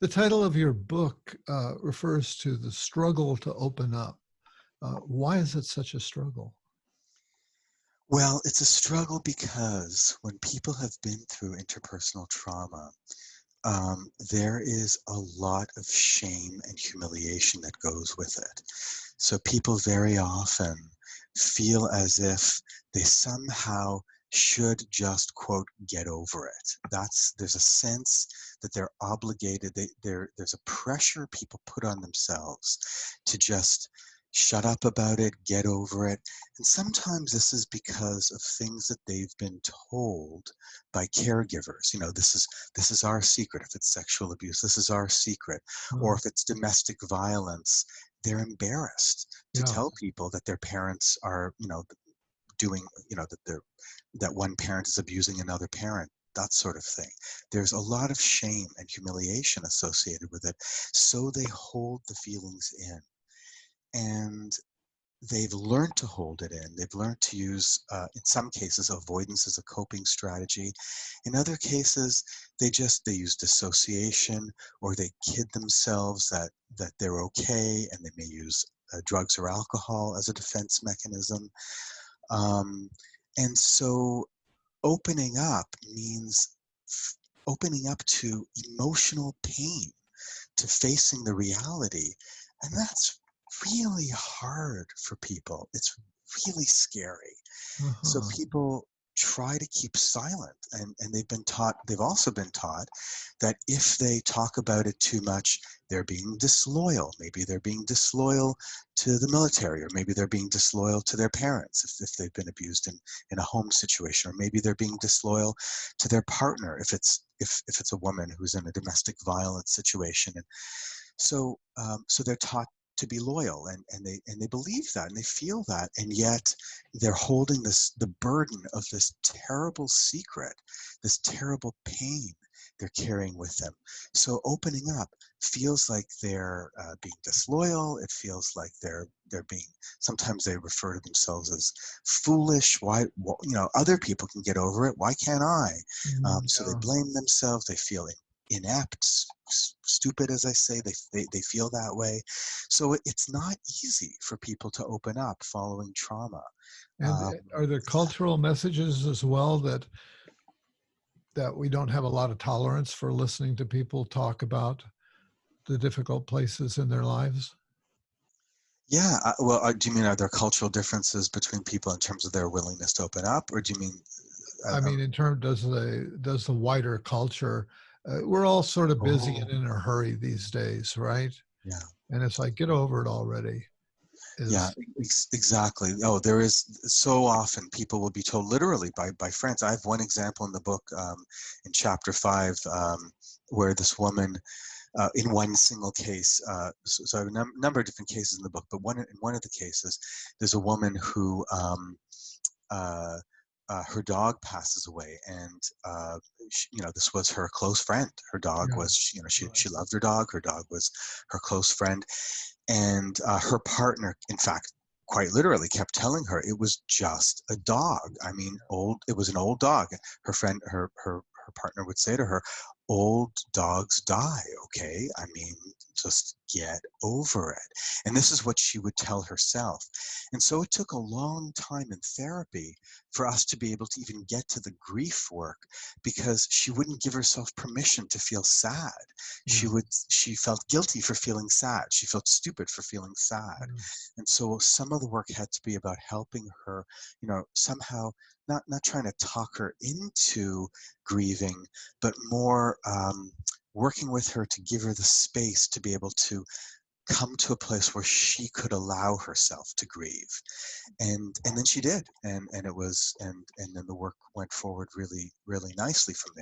The title of your book refers to the struggle to open up. Why is it such a struggle? Well, it's a struggle because when people have been through interpersonal trauma, there is a lot of shame and humiliation that goes with it. So people very often feel as if they somehow should just, quote, get over it. There's a sense that they're obligated, there's a pressure people put on themselves to just shut up about it, get over it. And sometimes this is because of things that they've been told by caregivers. You know, this is our secret. If it's sexual abuse, this is our secret. Or Oh, if it's domestic violence, they're embarrassed to yeah. tell people that their parents are, doing, that one parent is abusing another parent, that sort of thing. There's a lot of shame and humiliation associated with it. So they hold the feelings in. And they've learned to hold it in. They've learned to use, in some cases, avoidance as a coping strategy. In other cases, they use dissociation, or they kid themselves that they're okay, and they may use drugs or alcohol as a defense mechanism. Um, and so opening up means opening up to emotional pain, to facing the reality. And that's really hard for people. It's really scary. So Uh-huh. people try to keep silent, and they've also been taught that if they talk about it too much, they're being disloyal. Maybe they're being disloyal to the military, or maybe they're being disloyal to their parents if they've been abused in a home situation, or maybe they're being disloyal to their partner if it's a woman who's in a domestic violence situation. And so they're taught to be loyal, and they believe that, and they feel that, and yet they're holding the burden of this terrible secret, this terrible pain they're carrying with them. So opening up feels like they're being disloyal. It feels like they're being. Sometimes they refer to themselves as foolish. Why, other people can get over it. Why can't I? So they Yeah. blame themselves. They feel inept, stupid, as I say. They feel that way. So it's not easy for people to open up following trauma. And Um, are there cultural messages as well that we don't have a lot of tolerance for listening to people talk about the difficult places in their lives? yeah. Well, do you mean, are there cultural differences between people in terms of their willingness to open up, or do you mean? I mean, in terms, does the wider culture, we're all sort of busy and Oh, in a hurry these days, right? yeah. And it's like, get over it already. Yeah, Is exactly. Oh, there is so often people will be told literally by friends. I have one example in the book, in chapter 5, where this woman, in one single case, so I have a number of different cases in the book, but in one of the cases, there's a woman who, uh, her dog passes away, and this was her close friend. Her dog Yeah, was, right. she loved her dog. Her dog was her close friend, and her partner, in fact, quite literally kept telling her it was just a dog. I mean, it was an old dog. Her partner would say to her, old dogs die, okay? I mean, just get over it. And this is what she would tell herself. And so it took a long time in therapy for us to be able to even get to the grief work, because she wouldn't give herself permission to feel sad. Yeah, She felt guilty for feeling sad. She felt stupid for feeling sad. yeah. And so some of the work had to be about helping her, somehow not trying to talk her into grieving, but more, working with her to give her the space to be able to come to a place where she could allow herself to grieve. And then she did. And it was, and then the work went forward really, really nicely from there.